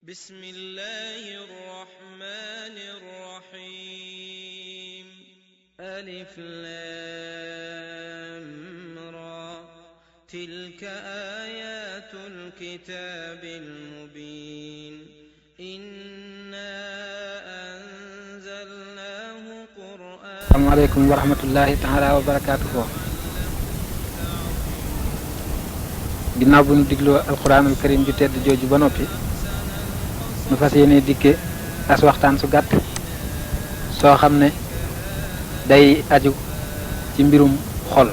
بسم الله الرحمن الرحيم ألف لام را تلك آيات الكتاب المبين إنا أنزلناه قرآنا. السلام عليكم ورحمة الله تعالى وبركاته. ginnaaw bu ñu digloo alquranul karim ju tedd jooju ba noppi nu fas yéene dikke as waxtaan su gàtt soo xam ne day aju ci mbirum xol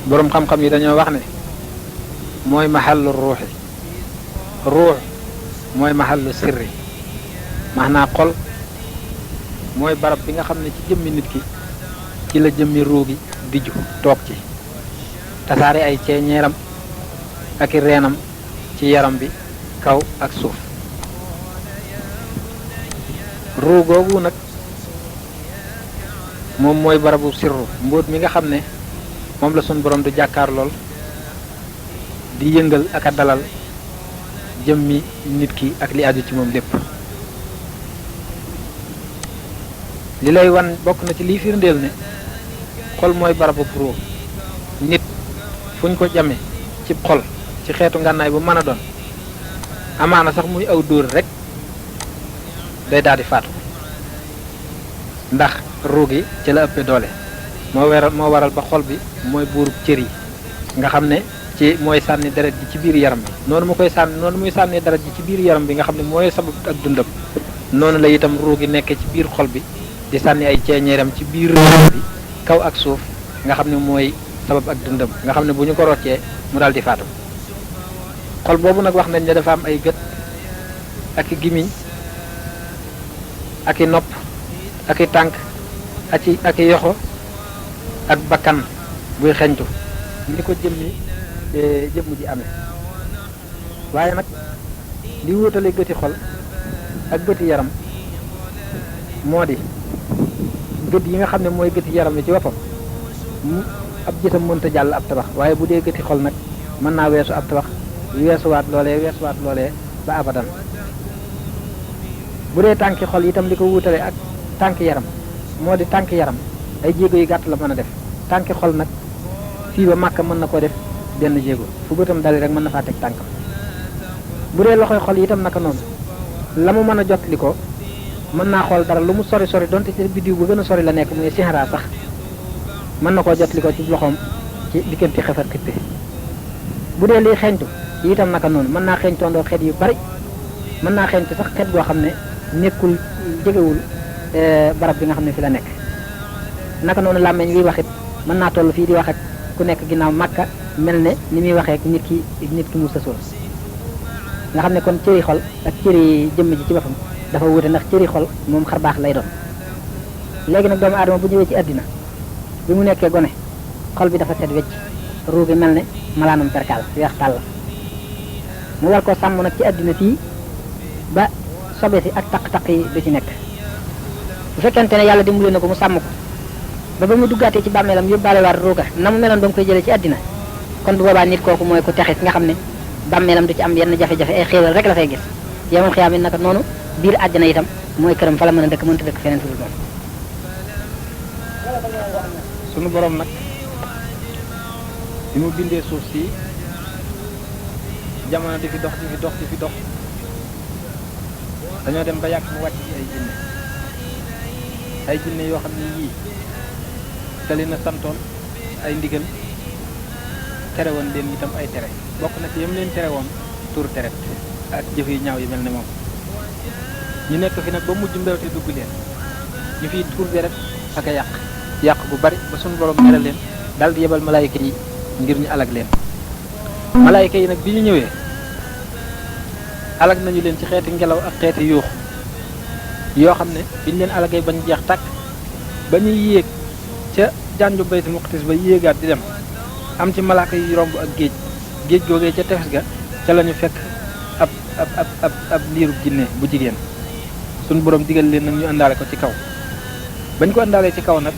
boroom xam-xam yi dañoo wax ne mooy maxallu ruuxi ruux mooy maxallu sirri maanaa xol mooy barab bi nga xam ne ci jëmmi nit ki ci la jëmmi ruugi diju toog ci tasaare ay ceeñeeram ak i reenam ci yaram bi kaw ak suuf ruu googu nag moom mooy barabu sirru mbóot mi nga xam ne moom la sunu borom du jàkkaar lool di yëngal ak a dalal jëmmi nit ki ak li aju ci moom lépp li lay wan bokk na ci liy firndeel ne xol mooy barabu ruu nit fuñ ko jame ci xol ci xeetu ngànnaay bu mën a doon amaana sax muy aw dóor rek day daal di faatu ndax ruu gi ci la ëppee doole moo waral ba xol bi mooy buurub cër yi nga xam ne ci mooy sànni deret ji ci biir yaram bi noonu muy sànni deret ji ci biir yaram bi nga xam ne mooy sabab ak dundam noonu la itam ruu gi nekkee ci biir xol bi di sànni ay ceeñeeram ci biir yaram bi kaw ak suuf nga xam ne mooy sabab ak dundam nga xam ne bu ñu ko roccee mu daal di faatu xol boobu nag wax nañ ne dafa am ay gët ak i gimiñ ak i nopp ak i tànk ak i yoxo ak bakkan buy xeñtu ni ko jëmm ji amee waaye nag li wutale gëti xol ak gëti yaram moo di gët yi nga xam ne mooy gëti yaram bi ci boppam ab jëtam mënta jàll ab tabax waaye bu dee gëti xol nag mën naa weesu ab tabax weesuwaat loolee ba abadan bu dee tànki xol itam li ko wutale ak tànki yaram moo di tànki yaram ay jéego yu gàtt la mën a def tànki xol nag fii ba Màkka mën na ko def benn jéego fu bëtam dali rek mën na faa teg tànkam bu dee loxoy xol itam naka noonu la mu mën a jot li ko mën naa xool dara lu mu sori donte ci biddiw bu gën a sori la nekk muy sihara sax mën na koo jot li ko ci loxoom ci diggante xefar xippi bu dee liy xeeñtu itam naka noonu mën naa xeeñtoondoo xeet yu bari mën naa xeeñtu sax xeet goo xam ne nekkul jegewul barab bi nga xam ne fi la nekk naka noonu làmmeñ wiy waxit mën naa toll fii di wax ak ku nekk ginnaaw Màkka mel ne ni muy waxee ak nit ki mu sësoon nga xam ne kon cëri xol ak cëri jëmm ji ci boppam dafa wute ndax cëri xol moom xar baax lay doon léegi nag doomu aadama bu ñëwee ci àddina bi mu nekkee gone xol bi dafa set wecc ruu gi mel ne malaanam perkaal weex tàll mu war ko sàmm nag ci àddina fii ba sobe si ak taq-taq yi du ci nekk bu fekkente ne yàlla dimbali na ko mu sàmm ko ba mu duggaatee ci bàmmeelam yóbbaale waat ruuga na mu meloon ba mu koy jëlee ci àddina kon bu boobaa nit kooku mooy ku texit nga xam ne bàmmeelam du ci am yenn jafe-jafe ay xéewal rek la fay gis yow moom xiyaam it naka noonu biir àjjana itam mooy këram fa la mën a dëkk mënta dëkk feneen fu dul moom sunu borom nag bi mu bindee suuf si jamono di fi dox dañoo dem ba yàgg mu wàcc ci ay jinne yoo xam ne yii da leen a santoon ay ndigal tere woon leen itam ay tere bokk na ci yam leen tere woon tur teret ak jëf yu ñaaw yi mel ne moom ñu nekk fi nag ba mujj mbewte dugg leen ñu fiy tuur deret ak a yàq bu bari ba suñu borom tere leen daal di yebal malaayika yi ngir ñu alag leen malaayika yi nag bi ñu ñëwee alag nañu leen ci xeeti ngelaw ak xeeti yuux yoo xam ne biñ leen alagee bañ jeex tàkk ba ñuy yéeg ca janju Baytul Maqdis ba yéegaat di dem am ci malaaka yi romb ak géej googee ca tefes ga ca lañu fekk ab liirub jinne bu jigéen suñu borom digal leen nag ñu àndaale ko ci kaw bañ ko àndaalee ci kaw nag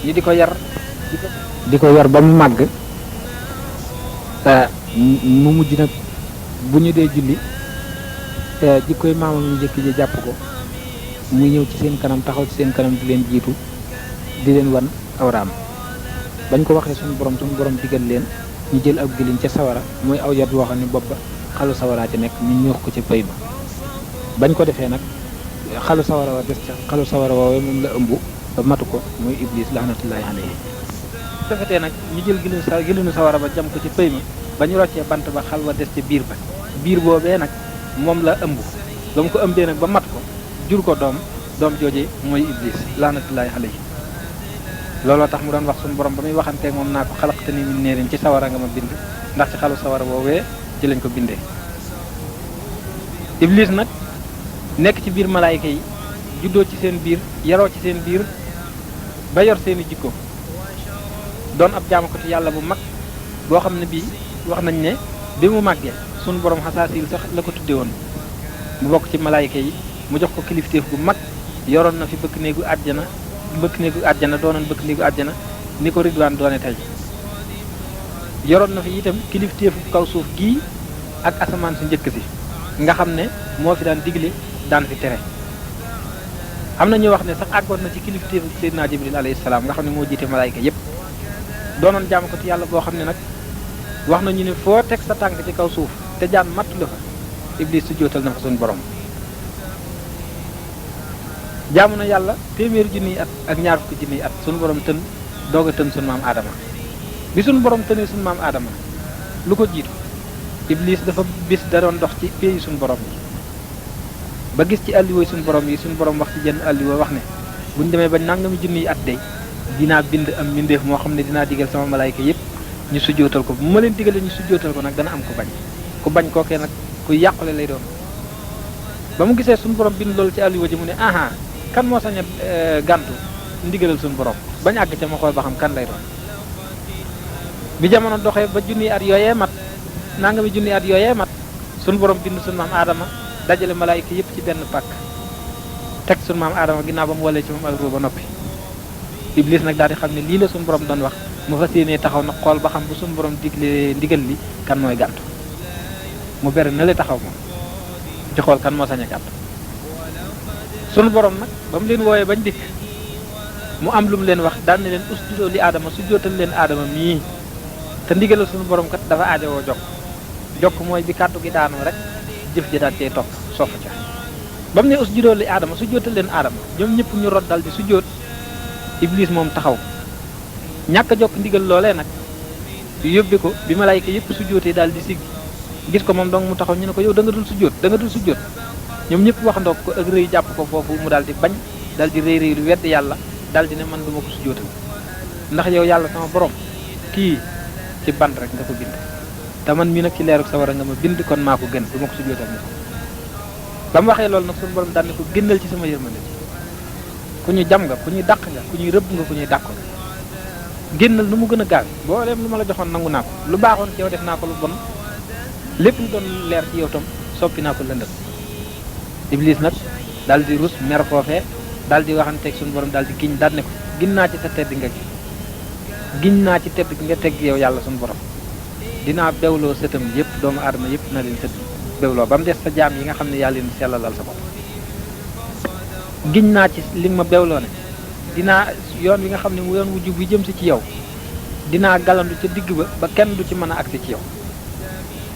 ñu di ko yar ba mu màgg mu mujj nag bu ñu dee julli jikkoy maamam yu njëkk ji jàpp ko muy ñëw ci seen kanam taxaw ci seen kanam di leen jiitu di leen wan awraam bañ ko waxee suñu borom digal leen ñu jël ab gëliñ ca sawara mooy aw yat woo xam ne bopp ba xalu sawaraa ci nekk ñu ñoox ko ca pëy ma bañ ko defee nag xalu sawara wa des ca xalu sawara woowee moom la ëmb ba matu ko muy iblis laxnatullaahi alayhi defetee nag ñu jël gëlinu sawara ba jam ko ci pëy ma ba ñu roccee bant ba xal wa des ca biir ba biir boobee nag moom la ëmb ba mu ko ëmbee nag ba mat ko jur ko doom jooje mooy iblis laxnatullaahi alayhi looloo tax mu doon wax suñu borom ba muy waxanteeg moom naa ko xalaqtanii min naarin ci sawara nga ma bind ndax ci xalu sawara woowee ci lañ ko bindee iblis nag nekk ci biir malaayika yi juddoo ci seen biir yaroo ci seen biir ba yor seeni jikko doon ab jaamakatu yàlla bu mag boo xam ne bii wax nañ ne bi mu màggee suñu borom xasaasil sax la ko tudde woon mu bokk ci malaayika yi mu jox ko kilifteef bu mag yoroon na fi bëkk néegu àjjana doonoon bëkk néegu àjjana ni ko Ridwaan doone tey yoroon na fi itam kilifteefu kaw suuf gii ak asamaan su njëkk si nga xam ne moo fi daan digle daan fi tere am na ñu wax ne sax àggoon na ci kilifteefu Seydina Jibril alayhi salaam nga xam ne moo jiite malaayika yépp doonoon jaamukatu yàlla boo xam ne nag wax nañu ne foo teg sa tànk ci kaw suuf te jaan mattu la fa iblis su jootal na fa suñu borom jaamu na yàlla téeméeri junniy at ak ñaar fukki junniy at suñu borom tën doog a tën suñu maam aadama bi suñu borom tënee suñu maam aadama lu ko jiitu iblis dafa bis da doon dox ci pays suñu borom yi ba gis ci àlliwooy suñu borom yi suñu borom wax ci jenn àlliwoo wax ne buñ demee ba nangami junniy at day dinaa bind am mbindeef moo xam ne dinaa digal sama malaayka yépp ñu sujjootal ko bu ma leen digalee ñu sujjootal ko nag dana am ku bañ kookee nag ku yàqule lay doon ba mu gisee suñu borom bind loolu ci àlliwoo ji mu ne aha kan moo sañ a gàntu ndigalal suñu borom bañ àgg ca ma xool ba xam kan lay doon bi jamono doxee ba junniy at yooyee mat nangami junniy at yooyee mat suñu borom bind suñu maam aadama dajale malaayka yépp ci benn pàkk teg suñu maam aadama ginnaaw ba mu walee ci moom ak ruu ba noppi iblis nag daal di xam ne lii la suñu borom doon wax mu fas yéenee taxaw nag xool ba xam bu suñu borom digle ndigal li kan mooy gàntu mu bere na le taxaw moom di xool kan moo sañ a gàntu sunu borom nag ba mu leen wooyee bañ dikk mu am lu mu leen wax daan ne leen usjudoo li aadama su jootal leen aadama mii te ndigalal sunu borom kat dafa aajowoo jokk mooy bi kàddu gi daanoo rek jëf ji daal cee topp sofu ca ba mu ne usjudoo li aadama su jootal leen aadama ñoom ñëpp ñu rot dal di su joot iblis moom taxaw ñàkk a jokk ndigal loolee nag yóbbi ko bi malaayka yëpp su jootee daal di siggi gis ko moom donc mu taxaw ñu ne ko yow da nga dul su joot ñoom ñëpp waxandoo ko ak rëy jàpp ko foofu mu daal di bañ daal di rëy lu wedd yàlla daal di ne man duma ko su jootal ndax yow yàlla sama borom kii ci bant rek nga ko bind te man mii nag ci leeruk sawara nga ma bind kon maa ko gën duma ko su jootal ni ko ba mu waxee loolu nag suñu borom daal ne ko génnal ci sama yërmande ku ñu jam nga ku ñuy dàq nga ku ñuy rëbb nga ku ñuy dàq nga génnal nu mu gën a gaaw booleem lu ma la joxoon nangu naa ko lu baaxoon ci yow def naa ko lu bon lépp lu doon leer ci yow tam soppi naa ko lëndëm iblis nag daal di rus mer foofee daal di waxanteeg suñu borom daal di giñ daal ne ko giñ naa ci sa tedd nga gi giñ naa ci tedd nga teg yow yàlla suñu borom dinaa bewloo sëtam yëpp doomu aadama yëpp na leen sët bewloo ba mu des sa jaam yi nga xam ne yàlla leen sellalal sa bopp giñ naa ci li ma bewloo ne dinaa yoon wi nga xam ne mu yoon wu jub bi jëm si ci yow dinaa galandu ca digg ba kenn du ci mën a agsi ci yow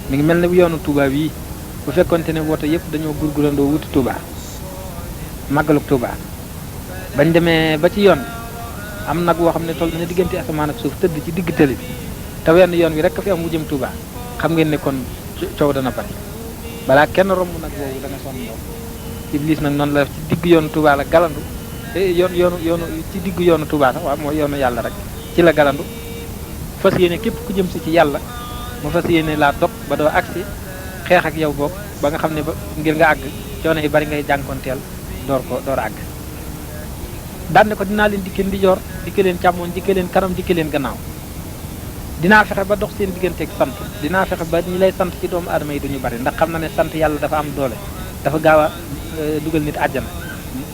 mi ngi mel ne yoonu Touba bii bu fekkonte ne woto yëpp dañoo gurgurandoo wuti Touba màggaluk Touba bañ demee ba ci yoon bi am nag woo xam ne toll na diggante asamaan ak suuf tëdd ci digg tëli bi te wenn yoon wi rek fi am wu jëm Touba xam ngeen ne kon coow dana bari balaa kenn romb nag boobu dana sonn ndox iblis nag noonu la ci digg yoonu Touba la galandu yoonu ci digg yoonu Touba sax waaw mooy yoonu yàlla rek ci la galandu fas yéene képp ku jëm si ci yàlla mu fas yéene laa dog ba doo agsi xeex ak yow boobu ba nga xam ne ba ngir nga àgg coono yi bari ngay jànkoonteel door àgg daan ne ko dinaa leen dikke ndijoor dikke leen càmmoñ dikke leen kanam dikke leen gannaaw dinaa fexe ba dox seen digganteeg sant dinaa fexe ba ñi lay sant ci doomu aadama yi duñu bari ndax xam na ne sant yàlla dafa am doole dafa gaaw a dugal nit àjjana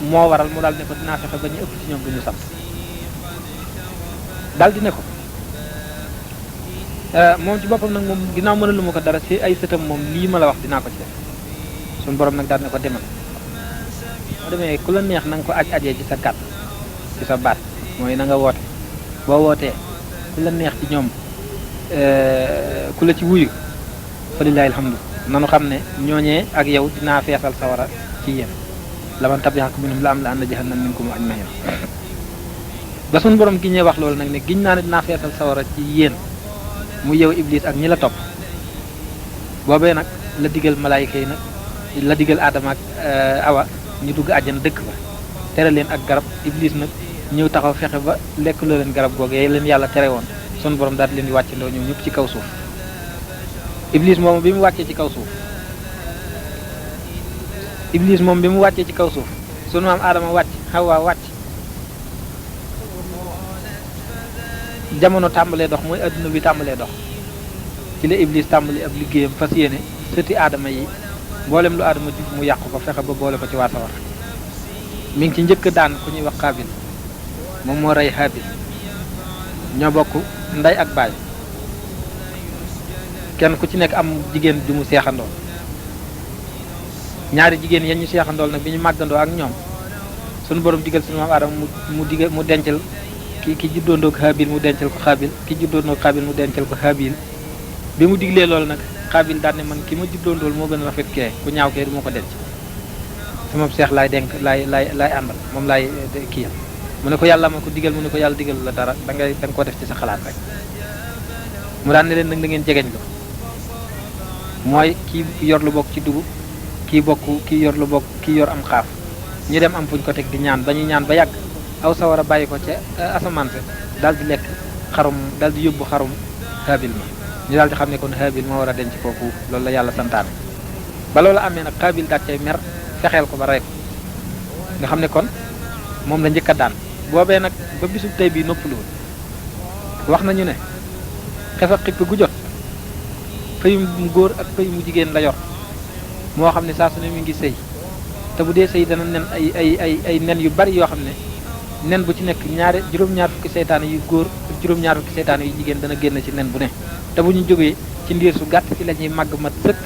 moo waral mu daal ne ko dinaa fexe ba ñu ëpp ci ñoom duñu sant daal di ne ko moom ci boppam nag moom ginnaaw mënalu ma ko dara ci ay sëtam moom lii ma la wax dinaa ko ci def suñu borom nag daal ne ko demal boo demee ku la neex na nga ko ajee ci sa kàtt ci sa baat mooy na nga woote boo wootee ku la neex ci ñoom ku la ci wuyu fa lillahi alhamdu nanu xam ne ñooñee ak yow dinaa feesal sawara ci yéen laman tabi'akum minhum la am la anna jahannam minkum ajmahin ba suñu borom gi ñee wax loolu nag ne giñ naa ne dinaa feesal sawara ci yéen mu yow iblis ak ñi la topp boobee nag la digal malaayika yi nag la digal aadama ak awa ñu dugg àjjana dëkk ba tere leen ak garab iblis nag ñëw taxaw fexe ba lekk loo leen garab googu leen yàlla tere woon suñu borom daal di leen di wàccandoo ñoom ñëpp ci kaw suuf iblis moom bi mu wàccee ci kaw suuf sunu maam aadama wàcc Hawa wàcc jamono tàmbalee dox mooy adduna bi tàmbalee dox ci la iblis tàmbali ab liggéeyam fas yéene sëti aadama yi mboolem lu aadama jub mu yàqu ko fexe ba boole ko ci waa sawar mi ngi ci njëkk daan ku ñuy wax Xaabil moom moo rey Haabil ñoo bokk ndey ak baay kenn ku ci nekk am jigéen ju mu seexandoo ñaari jigéen yan ñu seexandool nag bi ñu màggandoo ak ñoom sunu borom digal sunu maam aadama mu dencal ki juddoondoog Haabil mu dencal ko Xaabil ki juddoondoog Xaabil mu dencal ko Haabil bi mu diglee loolu nag Xaabil daal ne man ki ma juddoondool moo gën a rafet kee ku ñaaw kee du ma ko denc sama seex laay laay àndal moom laay kii mu ne ko yàlla ma ko digal mu ne ko yàlla digal la dara da nga ko def ci sa xalaat rek mu daan ne leen nag da ngeen jegeñ lu mooy kii yor lu bokk ci dugub kii yor lu bokk kii yor am xaaf ñu dem am fuñ ko teg di ñaan ba ñuy ñaan ba yàgg aw sawara bàyyi ko ca asamaan sa daal di lekk xarum daal di yóbbu xarum Haabil ma ñu daal di xam ne kon Haabil moo war a denc kooku loolu la yàlla santaane ba loolu amee nag Haabil daal cay mer fexeel ko ba rey ko nga xam ne kon moom la njëkk a daan boobee nag ba bisub tey bii noppaluwul wax nañu ne xef ak xippi gu jot fëyu mu góor ak fëyu mu jigéen la yor moo xam ne saa su ne mi ngi sëy te bu dee sëy dana nen ay nen yu bari yoo xam ne nen bu ci nekk juróom-ñaar fukki seytaane yu góor ak juróom-ñaar fukki seytaane yu jigéen dana génn ci nen bu ne te bu ñu jógee ci ndiir su gàtt ci la ñuy màgg mat sëkk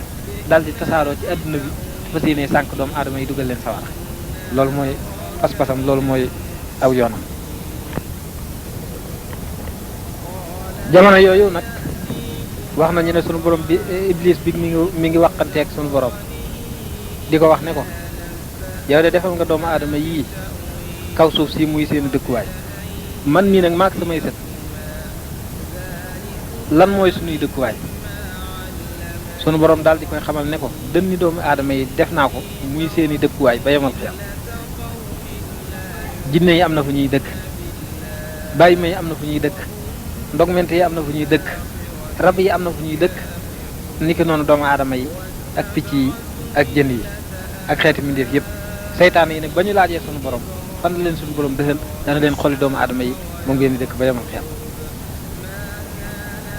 daal di tasaaroo ci adduna bi fas yéene sànq doomu aadama yi dugal leen sawara loolu mooy pas-pasam loolu mooy aw yoonam jamono yooyu nag wax nañu ne sunu borom bi iblis bi mi ngi waxanteeg sunu borom di ko wax ne ko yow de defal nga doomu aadama yii kaw suuf si muy seen dëkkuwaay man mii nag maak samay sët lan mooy sunuy dëkkuwaay sunu borom daal di koy xamal ne ko dënni doomu aadama yi def naa ko muy seeni dëkkuwaay ba yemal xiyam jinne yi am na fu ñuy dëkk bàyyi ma yi am na fu ñuy dëkk ndogmente yi am na fu ñuy dëkk rab yi am na fu ñuy dëkk niki noonu doomu aadama yi ak picc yi ak jën yi ak xeeti mbindeef yépp seytaan yi nag ba ñu laajee sunu borom fan la leen sunu borom dëxal dana leen xoli doomu aadama yi moom ngeen di dëkk ba yemal xiyam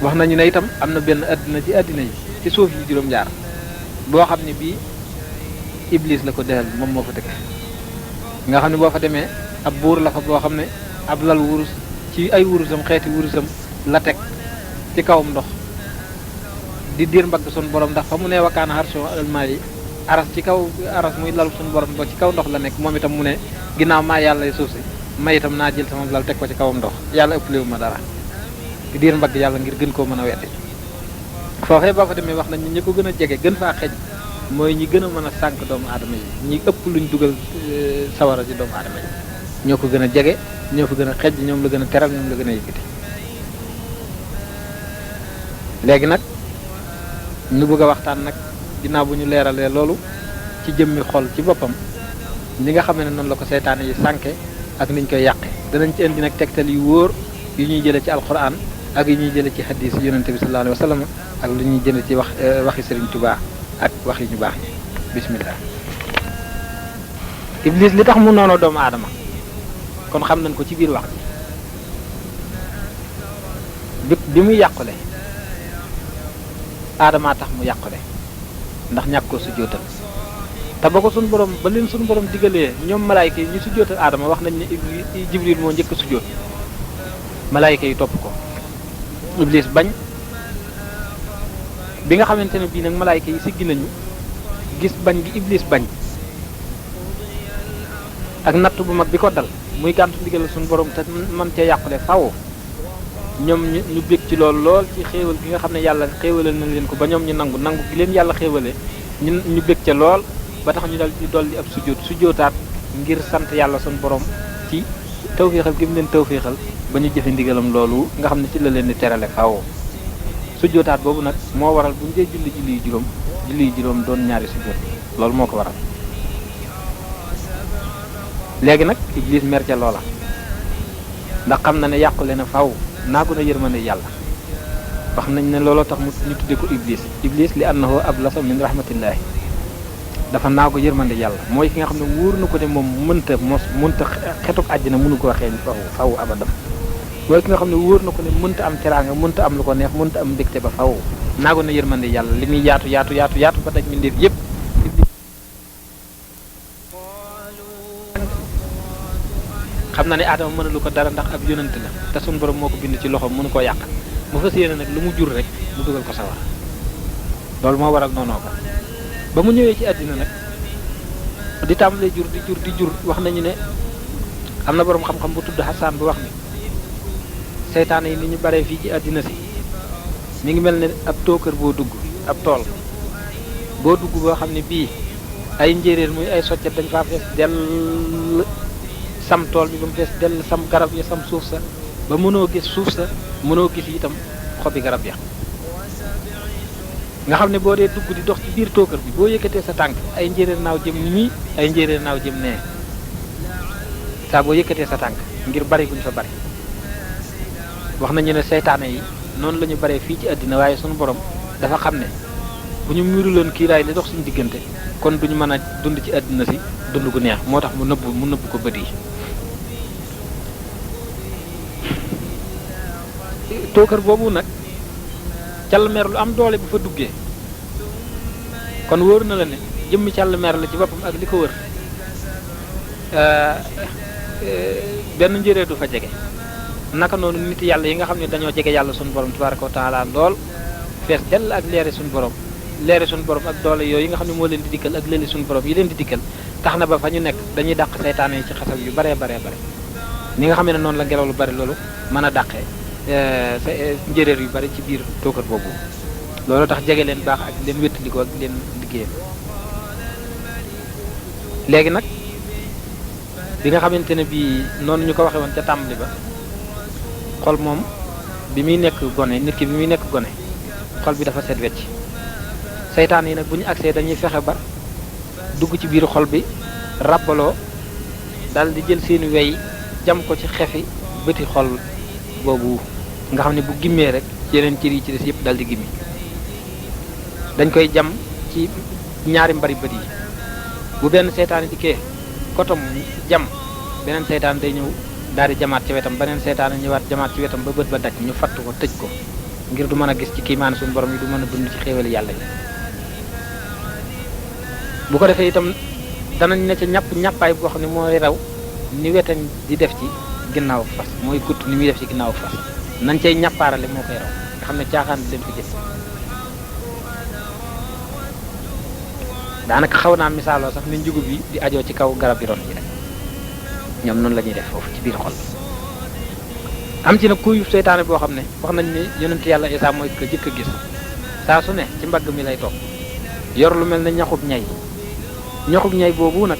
wax nañu ne itam am na benn adduna ci addina yi ci suuf yi juróom-ñaar boo xam ne bii iblis la ko dëxal moom moo fa dëkk nga xam ne boo fa demee ab buur la fa boo xam ne ab lal wurus ci ay wurusam xeeti wurusam la teg ci kawam ndox di diir mbagg sunu borom ndax fa mu ne wakkaana xarso almaa yi aras ci kaw aras muy lal sunu borom ba ci kaw ndox la nekk moom itam mu ne ginnaaw maa yàlla suuf si may itam naa jël sama lal teg ko ci kawam ndox yàlla ëpplewu ma dara di diir mbagg yàlla ngir gën koo mën a weddi foofee boo fa demee wax nañ ñi ko gën a jege gën faa xej mooy ñi gën a mën a sànq doomu aadama yi ñi ëpp luñ dugal sawara ci doomu aadama yi ñoo ko gën a jege ñoo ko gën a xej ñoom la gën a teral ñoom la gën a yëkkati léegi nag ñu bëgg a waxtaan nag ginnaaw bu ñu leeralee loolu ci jëmmi xol ci boppam li nga xam ne noonu la ko seytaane yi sànke ak niñ koy yàqe danañ ci indi nag tegtal yu wóor yu ñuy jële ci alquran ak yu ñuy jële ci hadis yonente bi sallallahu alayhi wa sallam ak lu ñuy jële ci waxi Sëriñ Tuubaa ak wax yi ñu baax ñi bismillah iblis li tax mu noonu doomu aadama kon xam nañ ko ci biir wax ji bi muy yàqule aadamaa tax mu yàqule ndax ñàkk ko sujjóotal te ba ko suñu borom ba leen suñu borom digalee ñoom malaayka yi ñu sujjóotal aadama wax nañ ne Jibril moo njëkk sujjóot malaayka yi topp ko iblis bañ bi nga xamante ne bii nag malaayka yi siggi nañu gis bañ gi iblis bañ ak natt bu mag bi ko dal muy gàntu ndigal suñu borom te man cee yàqule faw ñoom ñu bég ci lool lool ci xéewal gi nga xam ne yàlla xéewalal na leen ko ba ñoom ñu nangu gi leen yàlla xéewale ñu bég ca lool ba tax ñu dal di dolli ab sujjóotaat ngir sant yàlla suñu borom ci tawféexal gi mu leen tawféexal ba ñu jëfe ndigalam loolu nga xam ne ci la leen di terale faw sujjóotaat boobu nag moo waral bu ñu dee julli yu juróom doon ñaari sujjóot loolu moo ko waral léegi nag iblis mer ca loola ndax xam na ne yàqule na faw naagu na yërmande yàlla wax nañ ne looloo tax ñu tudde ko iblis li annahu ablasa min rahmatillahi dafa naagu yërmande yàlla mooy ki nga xam ne wóor na ko ne moom mënta xetuk àjjana mënu koo xeeñ faw abadam mooy ki nga xam ne wóor na ko ne mënta am teraanga mënta am lu ko neex mënta am mbégte ba faw naagu na yërmande yàlla li muy yaatu ba daj mi ndéef yépp xam na ne aadama mënalu ko dara ndax ab yonent la te suñu borom moo ko bind ci loxoom mënu koo yàq mu fas yéene nag lu mu jur rek mu dugal ko sawar loolu moo waral noonoo ko ba mu ñëwee ci àddina nag di tàmbalee jur di jur wax nañu ne am na borom xam-xam bu tudd Hassan bu wax ni seytaane yi ni ñu baree fii ci àddina si mi ngi mel ne ab tookër boo dugg ab tool boo dugg boo xam ne bii ay njéeréer muy ay soccet dañ faa fees dell sam tool bi ba mu fees dell sam garab ya sam suuf sa ba mënoo gis suuf sa mënoo gis itam xobi garab ya nga xam ne boo dee dugg di dox ci biir tookër bi boo yëkkatee sa tànk ay njéeréer naaw jëm nii ay njéeréer naaw jëm nee saa boo yëkkatee sa tànk ngir bari buñ fa bari wax nañu ne seytaane yi noonu la ñu baree fii ci àddina waaye sunu borom dafa xam ne bu ñu muruloon kiiraay li dox suñu diggante kon duñu mën a dund ci àddina si dund gu neex moo tax mu nëbb ko bët yi tookër boobu nag càll mer lu am doole bu fa duggee kon wóor na la ne jëmmi càll mer la ci boppam ak li ko wër benn njëree du fa jege naka noonu nit yàlla yi nga xam ne dañoo jege yàlla suñu borom tabaraka wa taala lool fees dell ak leeri suñu borom ak doole yooyu nga xam ne moo leen di dikkal ak lëli suñu borom yi leen di dikkal tax na ba fa ñu nekk dañuy dàq seytaane yi ci xasal yu baree ni nga xam ne noonu la ngelaw lu bari loolu mën a dàqee njéeréer yu bari ci biir tookër boobu loolu tax jege leen baax ak leen wéttaliko ak leen liggéeyam léegi nag bi nga xamante ne bii noonu ñu ko waxee woon ca tàmbali ba xol moom bi muy nekk gone nit ki bi muy nekk gone xol bi dafa set wecc seytaan yi nag bu ñu agsee dañuy fexe ba dugg ci biir xol bi ràbbaloo dal di jël seeni wey jam ko ci xefi bëti xol boobu nga xam ne bu gimmee rek yeneen cër yi ci des yëpp dal di gimmi dañ koy jam ci ñaari mbari bët yi bu benn seytaan di kee kotom jam beneen seytaan day ñëw daal di jamaat ci wetam beneen seytaan ñëwaat jamaat ci wetam ba bët ba daj ñu fatt ko tëj ko ngir du mën a gis ci kiimaan suñu borom yi du mën a dund ci xéewali yàlla yi bu ko defee itam danañ ne ca ñàppaay boo xam ne mooy raw ni wetañ di def ci ginnaaw fas mooy kutt ni muy def ci ginnaaw fas nañ cay ñàppaarale moo koy raw nga xam ne caaxaan di leen fi jëf daanaka xaw naa misaaloo sax ni njugub yi di ajoo ci kaw garab yi ron yi rek ñoom noonu la ñuy def foofu ci biir xol am ci nag kuy seytaane boo xam ne wax nañ ni yonent yàlla Isaa mooy ko jëkk a gis saa su ne ci mbagg mi lay toog yor lu mel ne ñaxub ñay boobu nag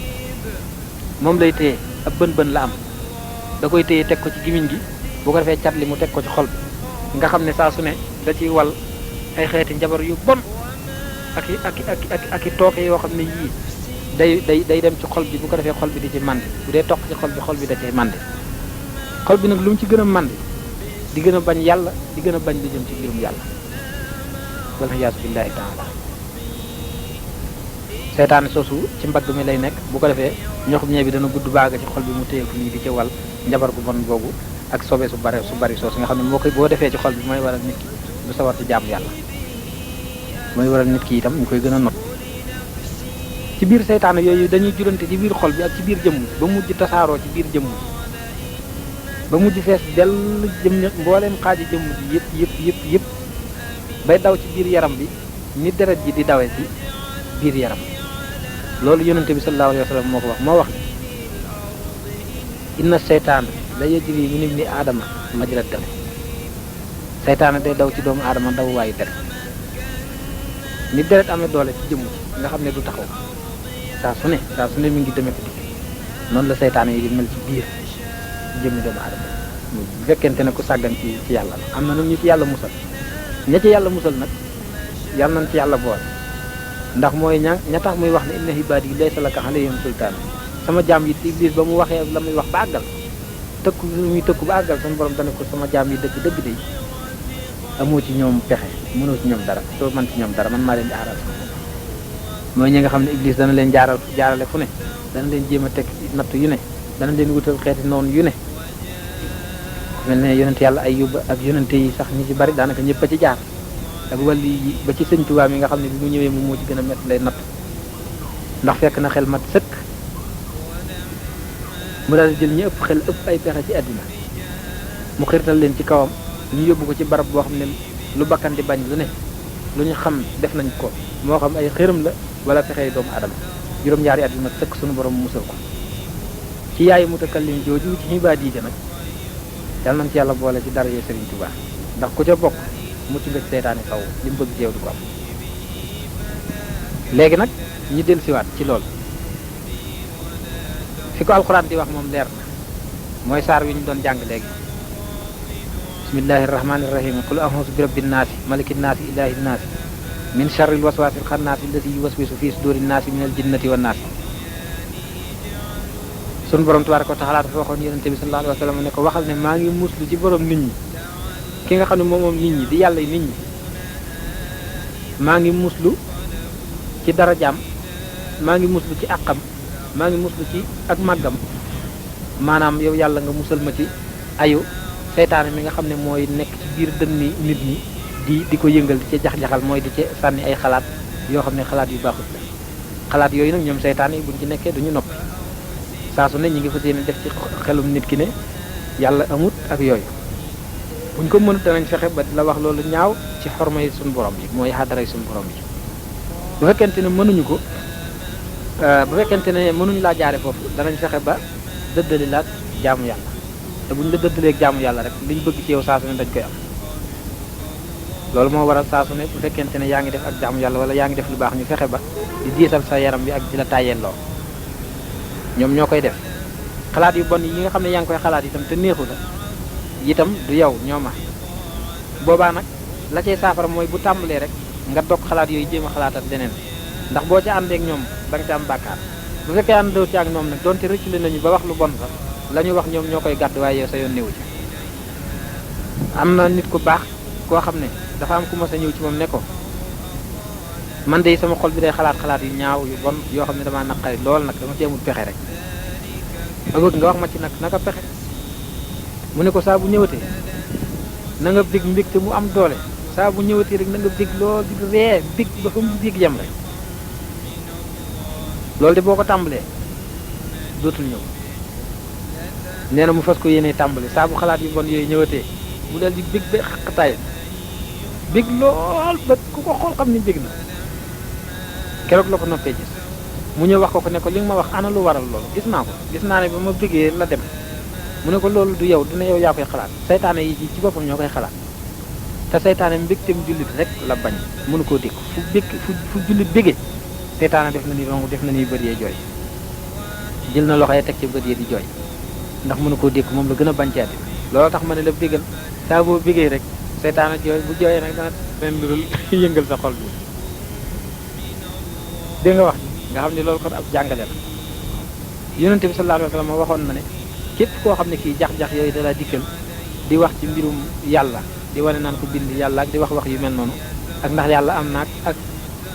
moom lay téye ab bën la am da koy téye teg ko ci gimiñ gi bu ko defee cat li mu teg ko ci xol bi nga xam ne saa su ne da ciy wal ay xeeti njabar yu bon ak i tooke yoo xam ne yii day dem ci xol bi bu ko defee xol bi di ci màndi bu dee toq ci xol bi da ci màndi xol bi nag lu mu ci gën a màndi di gën a bañ yàlla di gën a bañ di jëm ci biirum yàlla wala yaasu billahi taala seytaane soosu ci mbagg mi lay nekk bu ko defee ñoxum ñee bi dana gudd baaga ci xol bi mu téye ko nii di ci wal njabar gu bon boobu ak sobe su bari soosu nga xam ne moo koy boo defee ci xol bi mooy waral nit ki du sawar ci jaamu yàlla mooy waral nit ki itam ñu koy gën a not ci biir seytaane yooyu dañuy jurante ci biir xol bi ak ci biir jëmm ba mujj tasaaroo ci biir jëmm ba mujj fees dell jëm mbooleem xaaji jëmm ji yëpp bay daw ci biir yaram bi ni deret ji di dawe ci biir yaram loolu yonente bi sallallahu alayhi wa sallam moo ko wax moo wax inna seytaan la yajri min ibni aadama majra dami seytaane day daw ci doomu aadama daw waayu deret ni deret amee doole ci jëmm nga xam ne du taxaw saa su ne mi ngi demee ko dikk noonu la seytaane yi di mel ci biir jëmmi doomu aadama bu fekkente ne ku sàggan ci yàlla la am na nag ñu ci yàlla musal ña ci yàlla musal nag yàlla nañ ci yàlla boole ndax mooy ña tax muy wax ne inna ibaadi laysa laka alayhim sultaan sama jaam yi Iblis ba mu waxee la muy wax ba àggal tëkku muy tëkku ba àggal sama borom dana ko sama jaam yi dëgg dëgg de amoo ci ñoom pexe mënoo ci ñoom dara soo man ci ñoom dara man maa leen di aaral mooy ñi nga xam ne Iblis dana leen jaarale fu ne dana leen jéem a teg natt yu ne dana leen wutal xeeti noonu yu ne mel ne yonent yàlla Ayyuba ak yonente yi sax ñi ci bari daanaka ñëpp a ci jaar ak wàllu yi ba ci sëñ Tuubaa mi nga xam ne bi mu ñëwee moom moo ci gën a métti lay natt ndax fekk na xel mat sëkk mu daal di jël ñi ëpp xel ëpp ay pexe ci àddina mu xirtal leen ci kawam ñu yóbbu ko ci barab boo xam ne lu bakkan di bañ lu ne lu ñu xam def nañ ko moo xam ay xërëm la wala pexey doomu adama juróom-ñaari at yu mat sëkk suñu borom musal ko ci yaayu mutakallim jooju ci xibaar yi nag yal nañ ci yàlla boole ci dara yee Serigne Touba ndax ku ca bokk mucc nga ci seytaane faw li mu bëgg ci yow du ko am léegi nag ñi dellusiwaat ci loolu fi ko alxuraan di wax moom leer na mooy saar wi ñu doon jàng léegi bismillahi rahmani rahim qul a'udhu bi rabbin naasi malikin naasi ilahin naasi min sharril waswasil xannaasi allati yuwaswisu fi sudurin naasi minal jinnati wan naasi sunu borom tabaaraka wa taala dafa waxoon yonente bi sallallahu alayhi wa sallam ne ko waxal ne maa ngi muslu ci borom nit ñi ki nga xam ne moom nit ñi di yàlla nit ñi maa ngi muslu ci darajaam maa ngi muslu ci àqam maa ngi muslu ci ak màggam maanaam yow yàlla nga musal ma ci ayu seytaane mi nga xam ne mooy nekk ci biir dënni nit ñi di ko yëngal di ci jax-jaxal mooy di ci sànni ay xalaat yoo xam ne xalaat yu baaxut la xalaat yooyu nag ñoom seytaane yi buñ ci nekkee duñu noppi saa su ne ñi ngi fas yéene def ci xelum nit ki ne yàlla amut ak yooyu buñ ko mënut danañ fexe ba di la wax loolu ñaaw ci xorma yi suñu borom bi mooy xadaray suñu borom bi bu fekkente ne mënuñu ko bu fekkente ne mënuñu laa jaare foofu danañ fexe ba dëddali laat jaamu yàlla te buñ la dëddaleeg jaamu yàlla rek liñ bëgg ci yow saa su ne dañ koy am loolu moo waral saa su ne bu fekkente ne yaa ngi def ak jaamu yàlla wala yaa ngi def lu baax ñu fexe ba di diisal sa yaram bi ak di la tàyyelloo ñoom ñoo koy def xalaat yu bon yi nga xam ne yaa ngi koy xalaat itam te neexu la itam du yow ñooma boobaa nag la cay saafara mooy bu tàmbalee rek nga dog xalaat yooyu jéem a xalaatal leneen ndax boo ci àndeek ñoom da nga ci am bàkkaar bu fekkee àndoo ci ak ñoom nag donte rëccule nañu ba wax lu bon sax la ñu wax ñoom ñoo koy gàdd waaye yow sa yoon néewu ci am na nit ku baax koo xam ne dafa am ku mos a ñëw ci moom ne ko man de sama xol bi day xalaat yu ñaaw yu bon yoo xam ne damaa naqari lool nag dama ci amul pexe rek ma bëgg nga wax ma ci nag naka pexe mu ne ko saa bu ñëwatee na nga bég mbégte mu am doole saa bu ñëwatee rek na nga bég lool di ree bég ba fa mu bég yem rek loolu de boo ko tàmbalee dootul ñëw nee na mu fas ko yéene tàmbali saa bu xalaat yu bon yooyu ñëwatee mu dal di bég ba xaqataay bég lool ba ku ko xool xam ni bég na keroog la ko noppee gis mu ñëw wax ko ne ko li nga ma wax ana lu waral loolu gis naa ko gis naa ne ba ma bégee la dem mu ne ko loolu du yow dina yow yaa koy xalaat seytaane yi ci boppam ñoo koy xalaat te seytaane mbégteem jullit rek la bañ mënu koo dékk fu jullit bégee seytaane def na ni bët yee jooy jël na loxo yi teg ci bët yee di jooy ndax mënu koo dékk moom la gën a bañ ci àddina loolu tax ma ne la bégal saa boo bégee rek seytaane jooy bu jooyee nag dana leen dudul yëngal sa xol bi dégg nga wax nga xam ne loolu kon ab jàngale la yonente bi sallallahu alayhi wa sallam waxoon na ne képp koo xam ne kii jax-jax yooyu da laa dikkal di wax ci mbirum yàlla di wane naan ko bind yàlla ak di wax yu mel noonu ak ndax yàlla am naag ak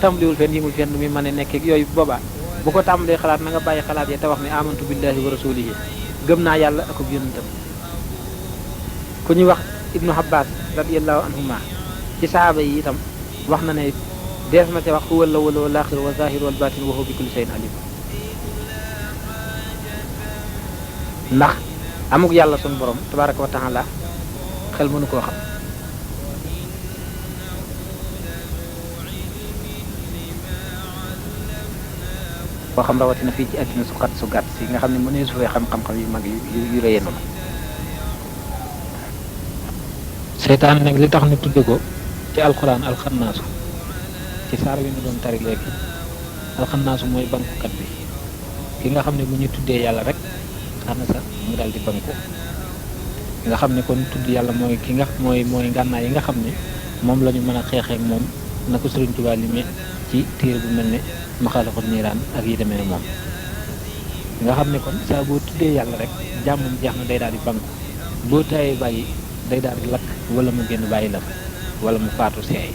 tàmbaliwul fenn yimul fenn mi mën a nekk yooyu boobaa bu ko tàmbalee xalaat na nga bàyyi xalaat yi te wax ne amantu billahi wa rasulihi gëm naa yàlla ak yonentam ku ñuy wax ibnu Abbas radiyallahu anhuma ci sahaaba yi itam wax na ne dees na ci wax huwa al-awwal wal aaxir wa zaahir wal baatin wa huwa bi kulli shay'in alim ndax amuk yàlla sunu borom tabaraka wa taala xel mënu koo xam boo xam rawatina fii ci àddina su xat su gàtt si nga xam ne mënee su fee xam-xam yu mag yu rëyee noonu. seytaane nag li tax ñu tudde ko ci alxuraan alxannaasu ci saar wi ñu doon tari léegi alxannaasu mooy bankukat bi ki nga xam ne bu ñu tuddee yàlla rek xana sa mu daal di banku nga xam ne kon tudd yàlla mooy ki nga mooy ngànnaay yi nga xam ne moom la ñu mën a xeexee ak moom na ko Sëriñ Tuubaa limee ci téere bu mel ne Maxaaliqul Niiraan ak yi demee moom nga xam ne kon saa boo tuddee yàlla rek jàmmam jeex na day daal di banku boo taayee bàyyi day daal di lakk wala mu génn bàyyi la fa wala mu faatu seey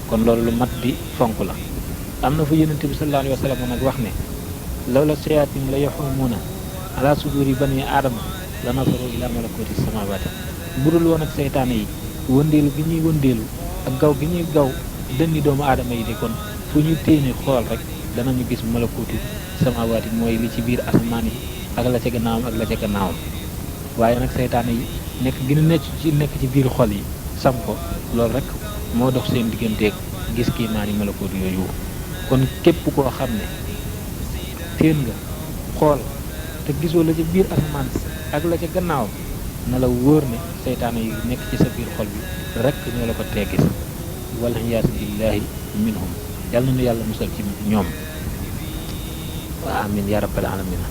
kon loolu lu mat di fonk la. am na fa Yonent bi sallallahu alayhi wa sallam nag wax ne lawla sayaatin la yaxumuuna ala suduri bani aadama la nasaru ila malakuti samawati budul woon ak seytaane yi wëndeelu gi ñuy wëndeelu ak gaw gi ñuy gaw dënni doomu aadama yi de kon fu ñu téene xool rek danañu gis malakuti samawati mooy li ci biir asamaan yi ak la ca gannaawam ak la ca gannaawam waaye nag seytaane yi nekk gën a nekk ci biir xol yi sam ko loolu rek moo dox seen digganteeg gis kii maa ni malakuti yooyu kon képp koo xam ne téen nga xool te gisoo la ca biir asamaan ak la ca gannaawam na la wóor ne seytaane yi nekk ci sa biir xol bi rek ñoo la ko tee gis wala iyaasu billahi minhum yàlla na nu yàlla musal ci ñoom waa amin ya rabbal alamin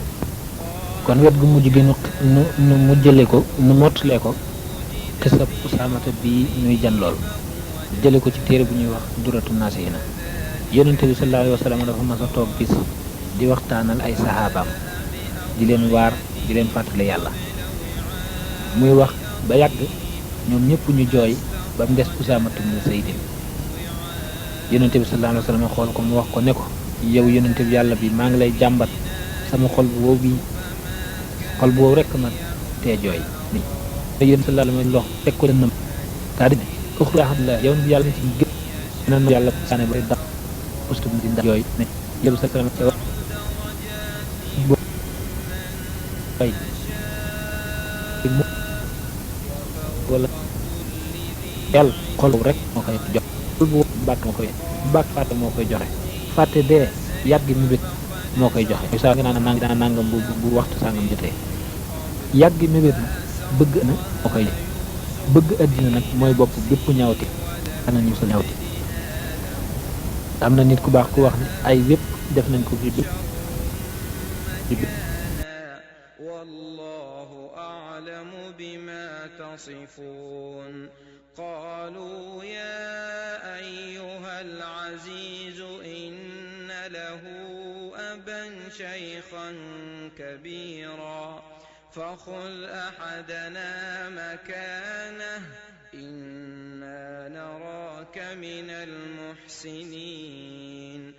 kon wet gu mujj gi nu mujjale ko nu mottalee ko xisab Usaamata bii ñuy jan lool jële ko ci téere bu ñuy wax duratu naasihina Yonent bi sallallahu alayhi wa sallam dafa mas a toog bis di waxtaanal ay saxaabaam di leen waar di leen fàttale yàlla muy wax ba yàgg ñoom ñëpp ñu jooy ba mu des Usaamatu ibn Zayd Yonent bi sallallahu alayhi wa sallam xool ko mu wax ko ne ko yow Yonent bi yàlla bi maa ngi lay jàmbat sama xol bu wow bi xol bu wow rek ma tee jooy ni yéen sallallahu alayhi wa sallam lox teg ko dënnam daa di ne uxru alhamdulilah yow bi yàlla ci gën na yàlla saane ba da ustu di ndax jooy ne yow sallallahu alayhi wa sallam wala yàlla xol rek moo koy jox xol bu bàkk fàtte moo koy joxe fàtte dee yàgg mébét moo koy joxe saa nga naan nangam bu waxtu sangam jotee yàgg mébét na bëgg na moo koy bëgg addina nag mooy bopp bépp ñaawti ana ñu sa ñaawti am na nit ku baax ku wax ne ay wépp def nañ ko fi والله أعلم بما تصفون قالوا يا أيها العزيز إن له أبا شيخا كبيرا فخذ أحدنا مكانه إنا نراك من المحسنين